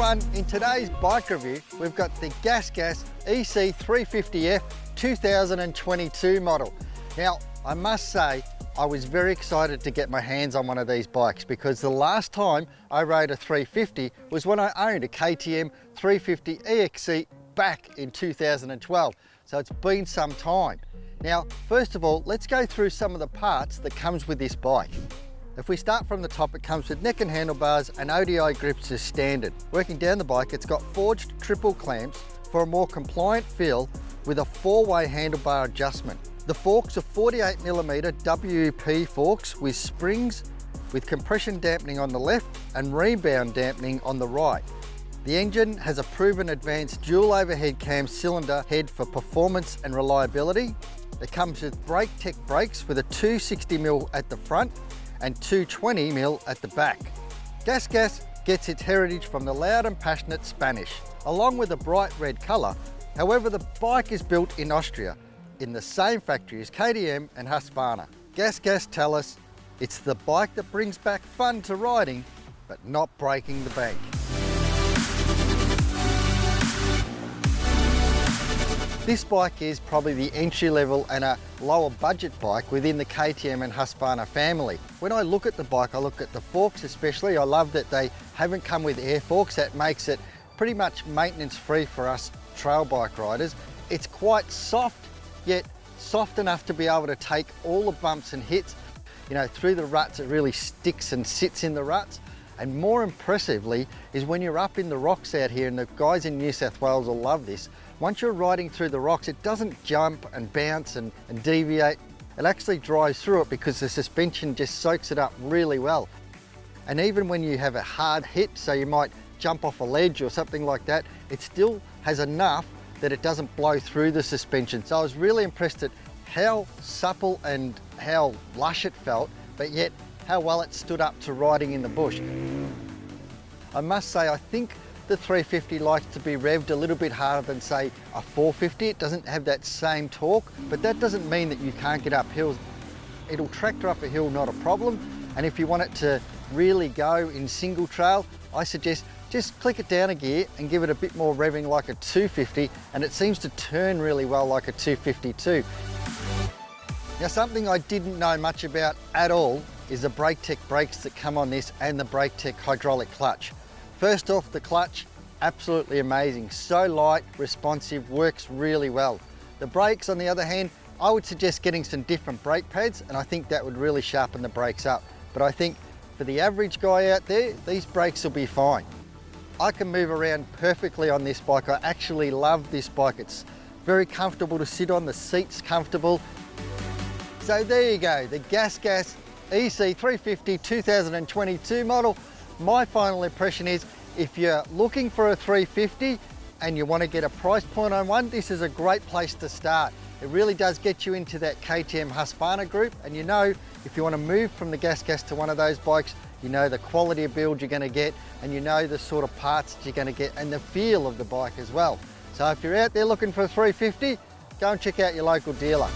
everyone, in today's bike review we've got the GasGas EC350F 2022 model. Now I must say I was very excited to get my hands on one of these bikes because the last time I rode a 350 was when I owned a KTM 350 EXC back in 2012, so it's been some time. Now first of all, let's go through some of the parts that comes with this bike. If we start from the top, it comes with neck and handlebars and ODI grips as standard. Working down the bike, it's got forged triple clamps for a more compliant feel with a four-way handlebar adjustment. The forks are 48mm WP forks with springs with compression dampening on the left and rebound dampening on the right. The engine has a proven advanced dual overhead cam cylinder head for performance and reliability. It comes with BrakeTech brakes with a 260mm at the front and 220mm at the back. GasGas gets its heritage from the loud and passionate Spanish, along with a bright red colour. However, the bike is built in Austria, in the same factory as KTM and Husqvarna. GasGas tell us it's the bike that brings back fun to riding, but not breaking the bank. This bike is probably the entry level and a lower budget bike within the KTM and Husqvarna family. When I look at the bike, I look at the forks especially. I love that they haven't come with air forks. That makes it pretty much maintenance free for us trail bike riders. It's quite soft, yet soft enough to be able to take all the bumps and hits. You know, through the ruts, it really sticks and sits in the ruts. And more impressively is when you're up in the rocks out here, and the guys in New South Wales will love this, once you're riding through the rocks, it doesn't jump and bounce and deviate. It actually drives through it because the suspension just soaks it up really well. And even when you have a hard hit, so you might jump off a ledge or something like that, it still has enough that it doesn't blow through the suspension. So I was really impressed at how supple and how lush it felt, but yet how well it stood up to riding in the bush. I must say, I think the 350 likes to be revved a little bit harder than say a 450. It doesn't have that same torque, but that doesn't mean that you can't get up hills. It'll tractor up a hill, not a problem. And if you want it to really go in single trail, I suggest just click it down a gear and give it a bit more revving like a 250, and it seems to turn really well like a 250 too. Now, something I didn't know much about at all is the BrakeTech brakes that come on this and the BrakeTech hydraulic clutch. First off, the clutch, absolutely amazing. So light, responsive, works really well. The brakes, on the other hand, I would suggest getting some different brake pads, and I think that would really sharpen the brakes up. But I think for the average guy out there, these brakes will be fine. I can move around perfectly on this bike. I actually love this bike. It's very comfortable to sit on, the seat's comfortable. So there you go, the GasGas EC350 2022 model. My final impression is, if you're looking for a 350 and you want to get a price point on one, this is a great place to start. It really does get you into that KTM Husqvarna group, and you know, if you want to move from the GasGas to one of those bikes, you know the quality of build you're going to get, and you know the sort of parts that you're going to get and the feel of the bike as well. So if you're out there looking for a 350, go and check out your local dealer.